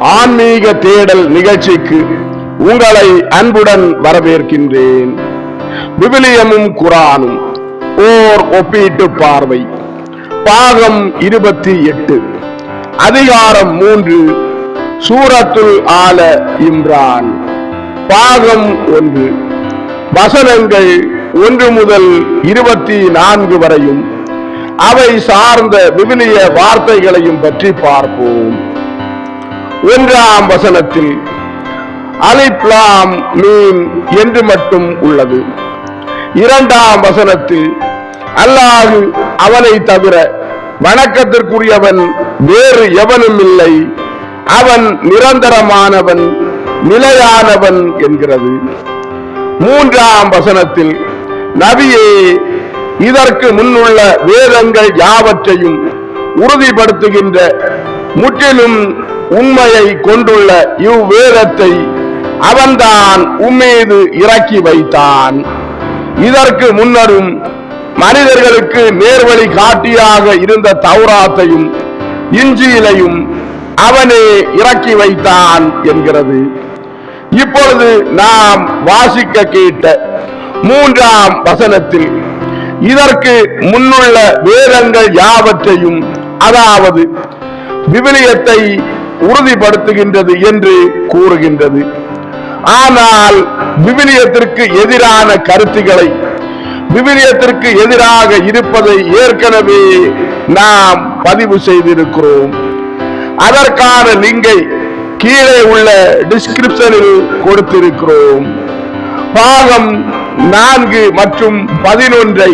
ஆன்மீக தேடல் நிகழ்ச்சிக்கு உங்களை அன்புடன் வரவேற்கின்றேன். விவிலியமும் குரானும் ஓர் ஒப்பீட்டு பார்வை. பாகம் 28, அதிகாரம் 3, சூரத்துல் ஆல இம்ரான். பாகம் 1, வசனங்கள் 1 முதல் 24 வரையும் அவை சார்ந்த விவிலிய வார்த்தைகளையும் பற்றி பார்ப்போம். 1ஆம் வசனத்தில் அலிஃப் லாம் மீம் என்று மட்டும் உள்ளது. 2ஆம் வசனத்தில் அல்லாஹ் அவனை தவிர வணக்கத்திற்குரியவன் வேறு எவனும் இல்லை, அவன் நிரந்தரமானவன் நிலையானவன் என்கிறது. 3ஆம் வசனத்தில் நபியே, இதற்கு முன்னுள்ள வேதங்கள் யாவற்றையும் உறுதிப்படுத்துகின்ற முற்றிலும் உண்மையை கொண்டுள்ள இவ்வேதத்தை அவன்தான் உம்மீது இறக்கி வைத்தான். இதற்கு முன்னரும் மனிதர்களுக்கு நேர்வழி காட்டியாக இருந்த தௌராத்தையும் இஞ்சிலையும் அவனே இறக்கி வைத்தான் என்கிறது. இப்பொழுது நாம் வாசிக்க கேட்ட 3ஆம் வசனத்தில் இதற்கு முன்னுள்ள வேதங்கள் யாவற்றையும், அதாவது விவிலியத்தை உறுதிப்படுத்துகின்றது என்று கூறுகின்றது. ஆனால் விவிலியத்திற்கு எதிரான கருத்துக்களை, விவிலியத்திற்கு எதிராக இருப்பதை ஏற்கனவே நாம் பதிவு செய்திருக்கிறோம். அதற்கான லிங்கை கீழே உள்ள டிஸ்கிரிப்ஷனில் கொடுத்திருக்கிறோம். பாகம் 4 மற்றும் 11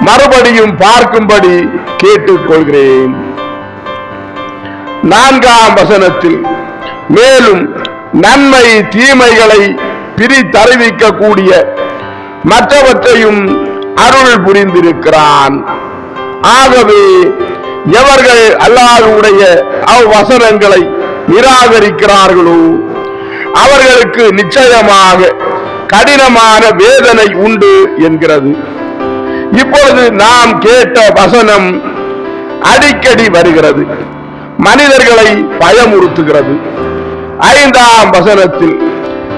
மறுபடியும் பார்க்கும்படி கேட்டுக்கொள்கிறேன். 4ஆம் வசனத்தில் மேலும் நன்மை தீமைகளை பிரித்தறிவிக்கக்கூடிய மற்றவற்றையும் அருள் புரிந்திருக்கிறான். ஆகவே எவர்கள் அல்லாஹ்வுடைய அவ்வசனங்களை நிராகரிக்கிறார்களோ அவர்களுக்கு நிச்சயமாக கடினமான வேதனை உண்டு என்கிறது. இப்பொழுது நாம் கேட்ட வசனம் அடிக்கடி வருகிறது, மனிதர்களை பயமுறுத்துகிறது. 5ஆம் வசனத்தில்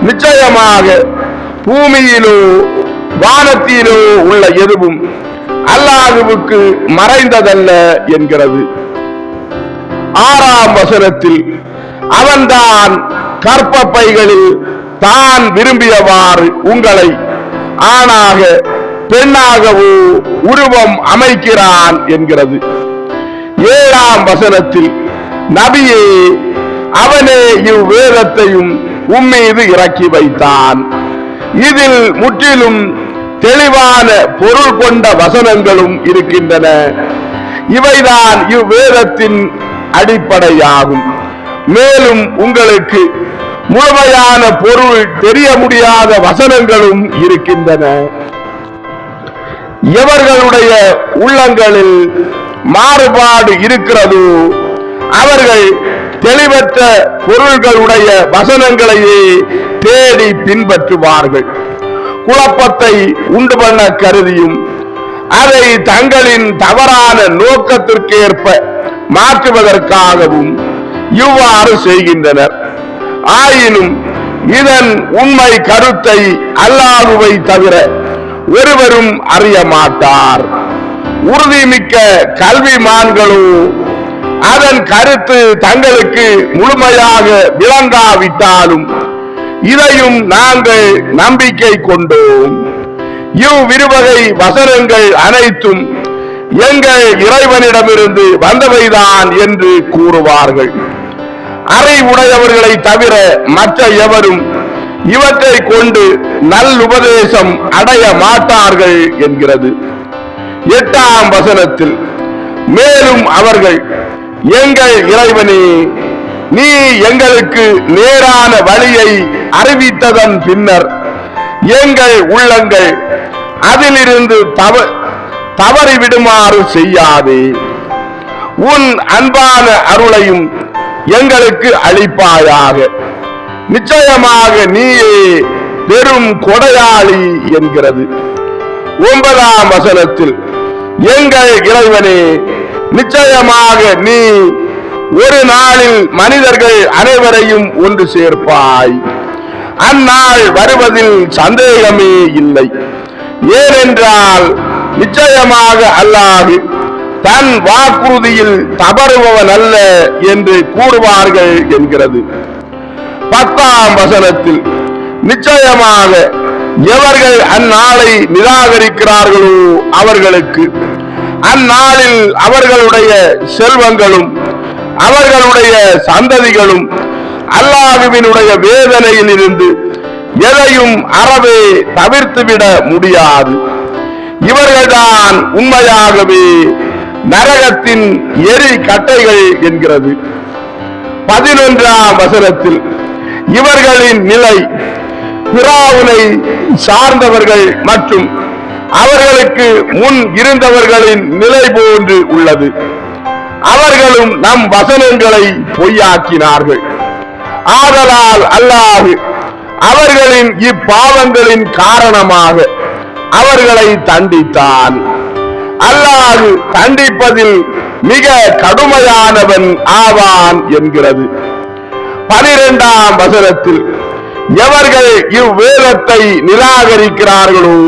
நிச்சயமாக பூமியிலோ வானத்திலோ உள்ள எதுவும் அல்லாஹ்வுக்கு மறைந்ததல்ல என்கிறது. 6ஆம் வசனத்தில் அவன்தான் கற்பப்பைகளில் தான் விரும்பியவாறு உங்களை ஆணாக பெண்ணாகவோ உருவம் அமைக்கிறான் என்கிறது. 7ஆம் வசனத்தில் நபியே, அவனே இவ்வேதத்தையும் உம்மீது இறக்கி வைத்தான். இதில் முற்றிலும் தெளிவான பொருள் கொண்ட வசனங்களும் இருக்கின்றன. இவைதான் இவ்வேதத்தின் அடிப்படையாகும். மேலும் உங்களுக்கு முழுமையான பொருள் தெரிய முடியாத வசனங்களும் இருக்கின்றன. எவர்களுடைய உள்ளங்களில் மாறுபாடு இருக்கிறதோ அவர்கள் தெளிவற்ற பொருள்களுடைய வசனங்களையே தேடி பின்பற்றுவார்கள். குழப்பத்தை உண்டு பண்ண கருதியும் அதை தங்களின் தவறான நோக்கத்திற்கேற்ப மாற்றுவதற்காகவும் இவ்வாறு செய்கின்றனர். ஆயினும் இதன் உண்மை கருத்தை அல்லாஹ்வை தவிர ஒருவரும் அறிய மாட்டார். உறுதிமிக்க கல்விமான்களோ அதன் கருத்து தங்களுக்கு முழுமையாக விளங்காவிட்டாலும் இதையும் நாங்கள் நம்பிக்கை கொண்டோம். இவ்விருவகை வசனங்கள் அனைத்தும் எங்கள் இறைவனிடமிருந்து வந்தவைதான் என்று கூறுவார்கள். அறிவுடையவர்களை தவிர மற்ற எவரும் இவற்றை கொண்டு நல்லுபதேசம் அடைய மாட்டார்கள் என்கிறது. 8ஆம் வசனத்தில் மேலும் அவர்கள், எங்கள் இறைவனே, நீ எங்களுக்கு நேரான வழியை அறிவித்ததன் பின்னர் எங்கள் உள்ளங்கள் அதிலிருந்து தவறிவிடுமாறு செய்யாதே. உன் அன்பான அருளையும் எங்களுக்கு அளிப்பாயாக. நிச்சயமாக நீயே பெரும் கொடையாளி என்கிறது. 9ஆம் வசனத்தில் எங்கள் இறைவனே, நிச்சயமாக நீ ஒரு நாளில் மனிதர்கள் அனைவரையும் ஒன்று சேர்ப்பாய். அந்நாள் வருவதில் சந்தேகமே இல்லை. ஏனென்றால் நிச்சயமாக அல்லாஹ் தன் வாக்குறுதியில் தவறுபவன் அல்ல என்று கூறுவார்கள் என்கிறது. 10ஆம் வசனத்தில் நிச்சயமாக எவர்கள் அந்நாளை நிராகரிக்கிறார்களோ அவர்களுக்கு அந்நாளில் அவர்களுடைய செல்வங்களும் அவர்களுடைய சந்ததிகளும் அல்லாஹ்வினுடைய வேதனையில் இருந்து எதையும் அறவே தவிர்த்துவிட முடியாது. இவர்கள்தான் உண்மையாகவே நரகத்தின் எரி கட்டைகள் என்கிறது. 11ஆம் வசனத்தில் இவர்களின் நிலை பிராவுனை சார்ந்தவர்கள் மற்றும் அவர்களுக்கு முன் இருந்தவர்களின் நிலை போன்று உள்ளது. அவர்களும் நம் வசனங்களை பொய்யாக்கினார்கள். ஆதலால் அல்லாஹ் அவர்களின் இப்பாவங்களின் காரணமாக அவர்களை தண்டித்தான். அல்லாஹ் தண்டிப்பதில் மிக கடுமையானவன் ஆவான் என்கிறது. 12ஆம் வசனத்தில் எவர்கள் இவ்வேதத்தை நிராகரிக்கிறார்களோ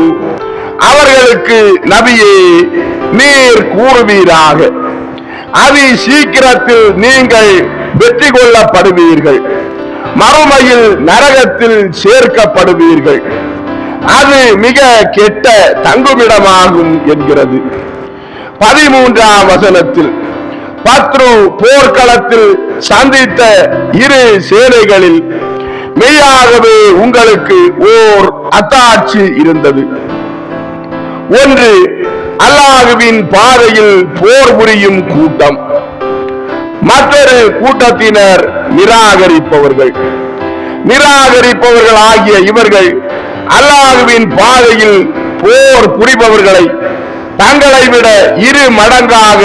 அவர்களுக்கு நபியே நீர் கூறுவீராக, அதி சீக்கிரத்தில் நீங்கள் வெற்றி கொள்ளப்படுவீர்கள், மறுமையில் நரகத்தில் சேர்க்கப்படுவீர்கள், அது மிக கெட்ட தங்குமிடமாகும் என்கிறது. 13ஆம் வசனத்தில் பத்ரு போர்க்களத்தில் சந்தித்த இரு சேனைகளில் மெய்யாகவே உங்களுக்கு ஓர் அத்தாட்சி இருந்தது. ஒன்று அல்லாஹ்வின் பாதையில் போர் புரியும் கூட்டம், மற்றொரு கூட்டத்தினர் நிராகரிப்பவர்கள். நிராகரிப்பவர்கள் ஆகிய இவர்கள் அல்லாஹ்வின் பாதையில் போர் புரிபவர்களை தங்களை விட 2 மடங்காக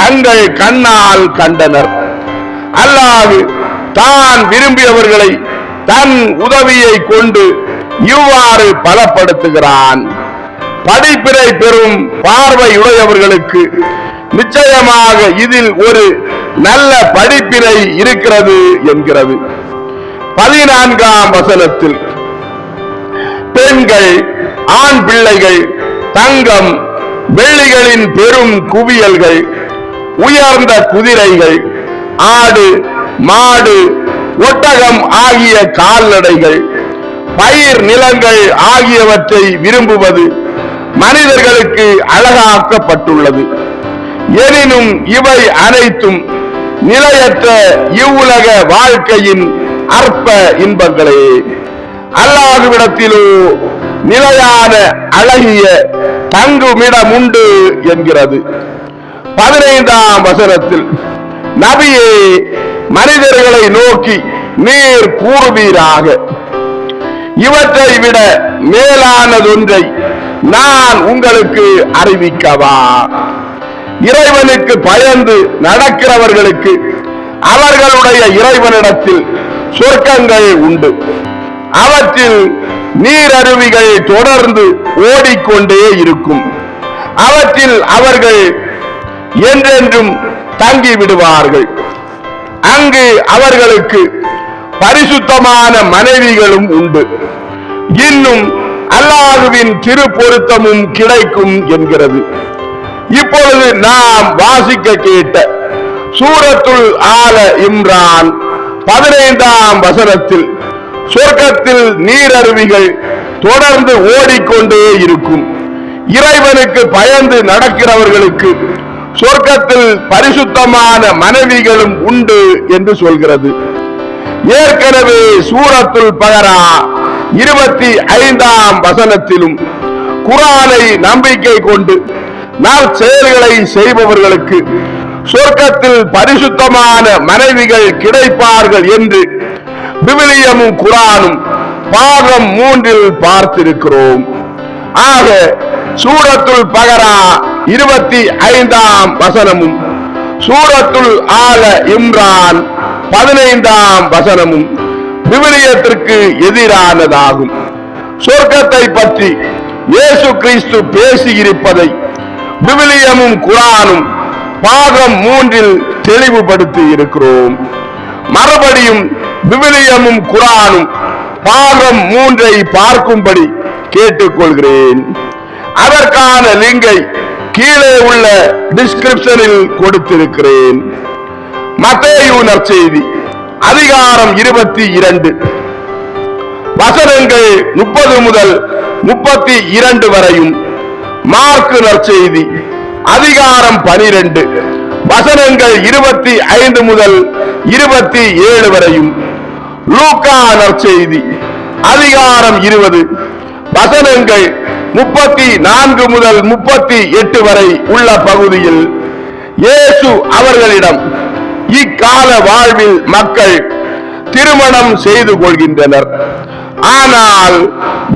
தங்கள் கண்ணால் கண்டனர். அல்லாஹ் தான் விரும்பியவர்களை தன் உதவியை கொண்டு இவ்வாறு பலப்படுத்துகிறான். படிப்பினை பெறும் பார்வையுடையவர்களுக்கு நிச்சயமாக இதில் ஒரு நல்ல படிப்பினை இருக்கிறது என்கிறது. 14ஆம் வசனத்தில் பெண்கள் ஆண் பிள்ளைகள் தங்கம் வெள்ளிகளின் பெரும் குவியல்கள், உயர்ந்த குதிரைகள், ஆடு மாடு ஒட்டகம் ஆகிய கால்நடைகள், பயிர் நிலங்கள் ஆகியவற்றை விரும்புவது மனிதர்களுக்கு அழகாக்கப்பட்டுள்ளது. எனினும் இவை அனைத்தும் நிலையற்ற இவ்வுலக வாழ்க்கையின் அற்ப இன்பங்களே. அல்லாஹ்விடத்திலோ நிலையான அழகிய தங்குமிடம் உண்டு என்கிறது. 15ஆம் வசனத்தில் நபியே மனிதர்களை நோக்கி நீர் கூறுவீராக, இவற்றை விட மேலானதொன்றை நான் உங்களுக்கு அறிவிக்கவா? இறைவனுக்கு பயந்து நடக்கிறவர்களுக்கு அவர்களுடைய இறைவனிடத்தில் சொர்க்கங்கள் உண்டு. அவற்றில் நீரருவிகள் தொடர்ந்து ஓடிக்கொண்டே இருக்கும். அவற்றில் அவர்கள் என்றென்றும் தங்கிவிடுவார்கள். அங்கு அவர்களுக்கு பரிசுத்தமான மனைவிகளும் உண்டு. இன்னும் அல்லாஹ்வின் திருப்பொருத்தமும் கிடைக்கும் என்கிறது. இப்பொழுது நாம் வாசிக்க கேட்ட சூரத்துல் ஆல இம்ரான் 15ஆம் வசனத்தில் சொர்க்கத்தில் நீரருவிகள் தொடர்ந்து ஓடிக்கொண்டே இருக்கும். இறைவனுக்கு பயந்து நடக்கிறவர்களுக்கு சொர்க்கத்தில் பரிசுத்தமான மனைவிகளும் உண்டு என்று சொல்கிறது. ஏற்கனவே சூரத்துல் பகரா 25ஆம் வசனத்திலும் குர்ஆனை நம்பிக்கை கொண்டு நற்செயல்களை செய்பவர்களுக்கு சொர்க்கத்தில் பரிசுத்தமான மனைவிகள் கிடைப்பார்கள் என்று விவிலியமும் குர்ஆனும் பாகம் 3இல் பார்த்திருக்கிறோம். ஆக சூரத்துல் பகரா 25ஆம் வசனமும் சூரத்துல் ஆல இம்ரான் 15ஆம் வசனமும் விவிலியத்திற்கு எதிரானதாகும். சொர்க்கத்தை பற்றி இயேசு கிறிஸ்து பேசியிருப்பதை விவிலியமும் குர்ஆனும் பாகம் 3 தெளிவுபடுத்தி இருக்கிறோம். மறுபடியும் விவிலியமும் குரானும் பாகம் 3 பார்க்கும்படி கேட்டுக்கொள்கிறேன். அதற்கான லிங்கை கீழே உள்ள டிஸ்கிரிப்ஷனில் கொடுத்திருக்கிறேன். மத்தேயு நற்செய்தி அதிகாரம் 22 வசனங்கள் 30 முதல் 32 வரையும், மார்க்கு நற்செய்தி அதிகாரம் 12 வசனங்கள் 25 முதல் 27 வரையும், லூக்கா நற்செய்தி அதிகாரம் 20 வசனங்கள் 34 முதல் 38 வரை உள்ள பகுதியில் இயேசு அவர்களிடம், இக்கால வாழ்வில் மக்கள் திருமணம் செய்து கொள்கின்றனர், ஆனால்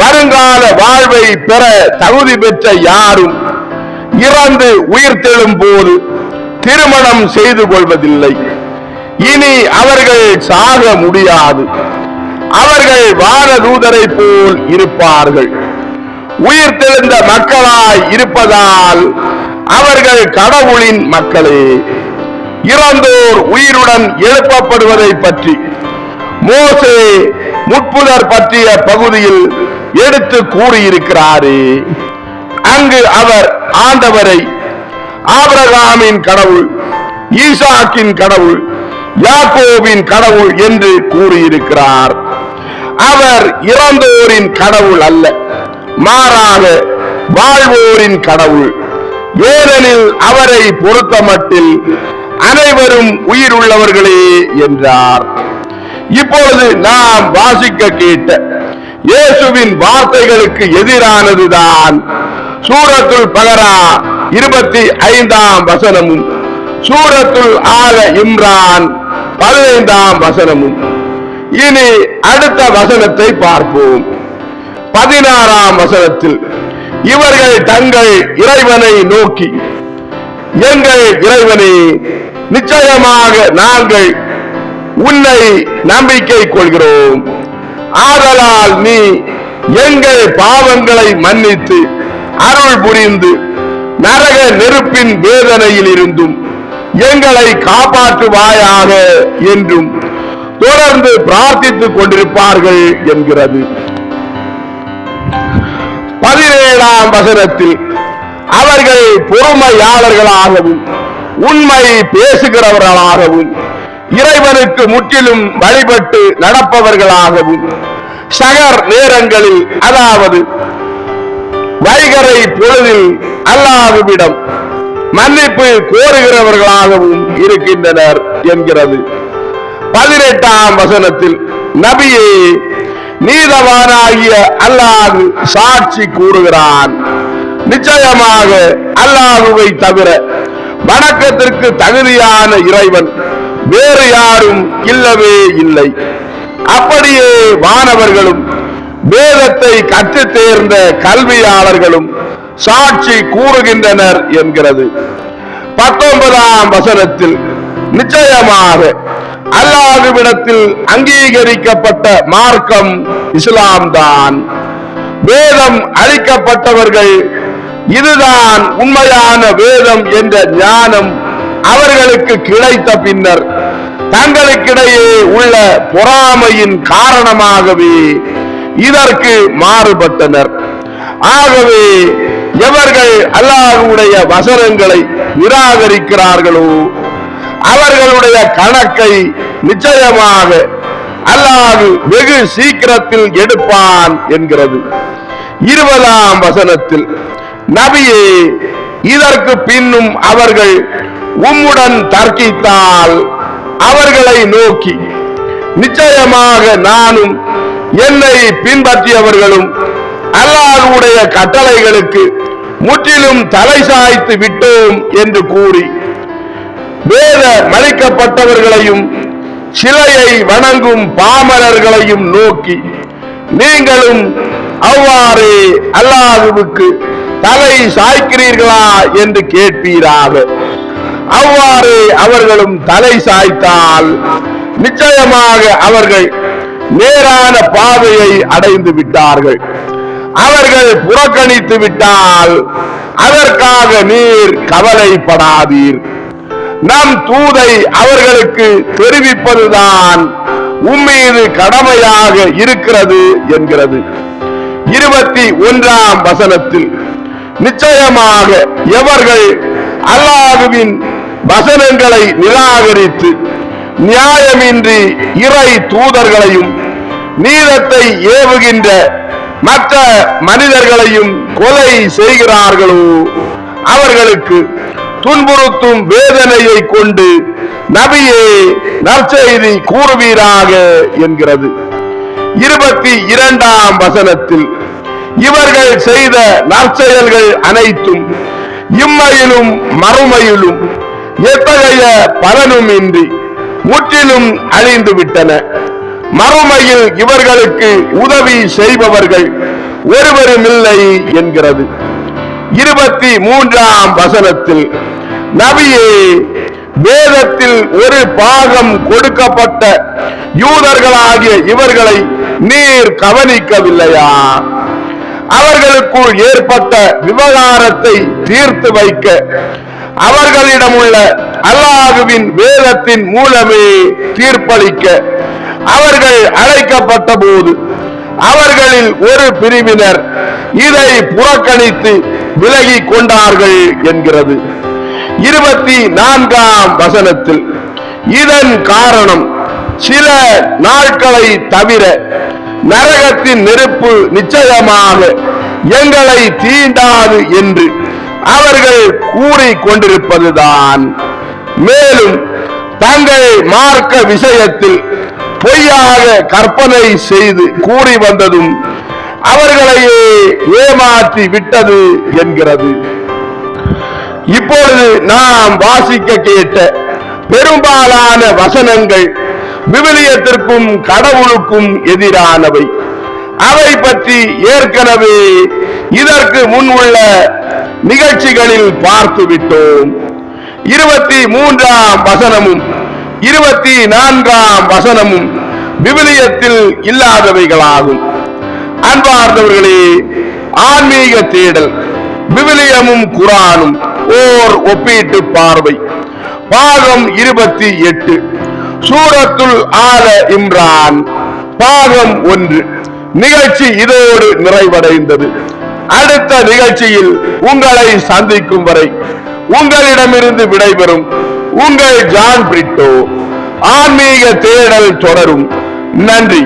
வருங்கால வாழ்வை பெற தகுதி பெற்ற யாரும் இறந்து உயிர்த்தெழும் போது திருமணம் செய்து கொள்வதில்லை. இனி அவர்கள் சாக முடியாது. அவர்கள் வானதூதரை போல் இருப்பார்கள். உயிர்த்தெழுந்த மக்களாய் இருப்பதால் அவர்கள் கடவுளின் மக்களே. இறந்தோர் உயிருடன் எழுப்பப்படுவதை பற்றி மோசே முட்புதர் பற்றிய பகுதியில் எடுத்து கூறியிருக்கிறாரே, அங்கு அவர் ஆண்டவரை ஆபிரகாமின் கடவுள், ஈசாக்கின் கடவுள், யாக்கோபின் கடவுள் என்று கூறியிருக்கிறார். அவர் இறந்தோரின் கடவுள் அல்ல, மாறாக வாழ்வோரின் கடவுள். ஏனெனில் அவரை பொறுத்தமட்டில் அனைவரும் உயிருள்ளவர்களே என்றார். இப்பொழுது நாம் வாசிக்க கேட்ட இயேசுவின் வார்த்தைகளுக்கு எதிரானதுதான் சூரத்துல் பகரா 25ஆம் வசனமும், சூரத்துல் ஆல இம்ரான் 15ஆம் வசனமும். இனி அடுத்த வசனத்தை பார்ப்போம். 16ஆம் வசனத்தில் இவர்கள் தங்கள் இறைவனை நோக்கி, எங்கள் இறைவனே, நிச்சயமாக நாங்கள் உன்னை நம்பிக்கை கொள்கிறோம். ஆதலால் நீ எங்கள் பாவங்களை மன்னித்து அருள் புரிந்து நரக நெருப்பின் வேதனையில் இருந்தும் எங்களை காப்பாற்றுவாயாக என்றும் தொடர்ந்து பிரார்த்தித்துக் கொண்டிருப்பார்கள் என்கிறது. 17ஆம் வசனத்தில் அவர்கள் பொறுமையாளர்களாகவும் உண்மை பேசுகிறவர்களாகவும் இறைவனுக்கு முற்றிலும் வழிபட்டு நடப்பவர்களாகவும் சகர் நேரங்களில், அதாவது வைகறை பொழுதில் அல்லாஹ்விடம் மன்னிப்பு கோருகிறவர்களாகவும் இருக்கின்றனர் என்கிறது. 18ஆம் வசனத்தில் நபியே, நீதவானாகிய அல்லாஹ் சாட்சி கூறுகிறான், நிச்சயமாக அல்லாஹ்வை தவிர வணக்கத்திற்கு தகுதியான இறைவன் வேறு யாரும் இல்லவே இல்லை. அப்படியே வானவர்களும் வேதத்தை கற்றுத் தேர்ந்த கல்வியாளர்களும் சாட்சி கூறுகின்றனர் என்கிறது. 19ஆம் வசனத்தில் நிச்சயமாக அல்லாஹ்விடத்தில் அங்கீகரிக்கப்பட்ட மார்க்கம் இஸ்லாம் தான். வேதம் அளிக்கப்பட்டவர்கள் இதுதான் உண்மையான வேதம் என்ற ஞானம் அவர்களுக்கு கிடைத்த பின்னர் தங்களுக்கிடையே உள்ள பொறாமையின் காரணமாகவே இதற்கு மாறுபட்டனர். ஆகவே எவர்கள் அல்லாஹ்வுடைய வசனங்களை நிராகரிக்கிறார்களோ அவர்களுடைய கணக்கை நிச்சயமாக அல்லாஹ் வெகு சீக்கிரத்தில் எடுப்பான் என்கிறது. 20ஆம் வசனத்தில் நபியே, இதற்கு பின்னும் அவர்கள் உம்முடன் தர்க்கித்தால் அவர்களை நோக்கி, நிச்சயமாக நானும் என்னை பின்பற்றியவர்களும் அல்லாஹ்வுடைய கட்டளைகளுக்கு முற்றிலும் தலை சாய்த்து விட்டோம் என்று கூறி வேத மளிக்கப்பட்டவர்களையும் சிலையை வணங்கும் பாமரர்களையும் நோக்கி, நீங்களும் அவ்வாறே அல்லாஹ்வுக்கு தலை சாய்க்கிறீர்களா என்று கேட்பீராக. அவ்வாறே அவர்களும் தலை சாய்த்தால் நிச்சயமாக அவர்கள் நேரான பாதையை அடைந்து விட்டார்கள். அவர்கள் புறக்கணித்து விட்டால் அதற்காக நீர் கவலைப்படாதீர். நம் தூதை அவர்களுக்கு தெரிவிப்பதுதான் உம்மீது கடமையாக இருக்கிறது என்கிறது. 21ஆம் வசனத்தில் நிச்சயமாக எவர்கள் அல்லாஹ்வின் வசனங்களை நிராகரித்து நியாயமின்றி இறை தூதர்களையும் நீதத்தை ஏவுகின்ற மற்ற மனிதர்களையும் கொலை செய்கிறார்களோ அவர்களுக்கு துன்புறுத்தும் வேதனையை கொண்டு நபியே நற்செய்தி கூறுவீராக என்கிறது. 22ஆம் வசனத்தில் இவர்கள் செய்த நற்செயல்கள் அனைத்தும் இம்மையிலும் மறுமையிலும் எத்தகைய பலனும் இன்றி முற்றிலும் அழிந்து விட்டன. மறுமையில் இவர்களுக்கு உதவி செய்பவர்கள் ஒருவருமில்லை என்கிறது. 23ஆம் வசனத்தில் நபியே வேதத்தில் ஒரு பாகம் கொடுக்கப்பட்ட யூதர்களாகிய இவர்களை நீர் கவனிக்கவில்லையா? அவர்களுக்குள் ஏற்பட்ட விவகாரத்தை தீர்த்து வைக்க அவர்களிடம் உள்ள அல்லாஹ்வின் வேதத்தின் மூலமே தீர்ப்பளிக்க அவர்கள் அழைக்கப்பட்ட போது அவர்களில் ஒரு பிரிவினர் இதை புறக்கணித்து விலகி கொண்டார்கள் என்கிறது. 24ஆம் வசனத்தில் இதன் காரணம் சில நாட்களை தவிர நரகத்தின் நெருப்பு நிச்சயமாக எங்களை தீண்டாது என்று அவர்கள் கூறிக் கொண்டிருப்பதுதான். மேலும் தங்கள் மார்க்க விஷயத்தில் பொய்யாக கற்பனை செய்து கூறி வந்ததும் அவர்களையே ஏமாற்றி விட்டது என்கிறது. இப்பொழுது நாம் வாசிக்க கேட்ட பெரும்பாலான வசனங்கள் விவிலியத்திற்கும் கடவுளுக்கும் எதிரானவை. அவை பற்றி ஏற்கனவே இதற்கு முன் உள்ள நிகழ்ச்சிகளில் பார்த்து விட்டோம். 23ஆம் வசனமும் 24ஆம் வசனமும் விவிலியத்தில் இல்லாதவைகளாகும். அன்பார்ந்தவர்களே, ஆன்மீக தேடல் விவிலியமும் குர்ஆனும் ஓர் ஒப்பீட்டு பார்வை. பாகம் 28 சூரத்துல் ஆல இம்ரான் பாகம் 1 நிகழ்ச்சி இதோடு நிறைவடைந்தது. அடுத்த நிகழ்ச்சியில் உங்களை சந்திக்கும் வரை உங்களிடமிருந்து விடைபெறும் உங்கள் ஜான் பிரிட்டோ. ஆன்மீக தேடல் தொடரும். நன்றி.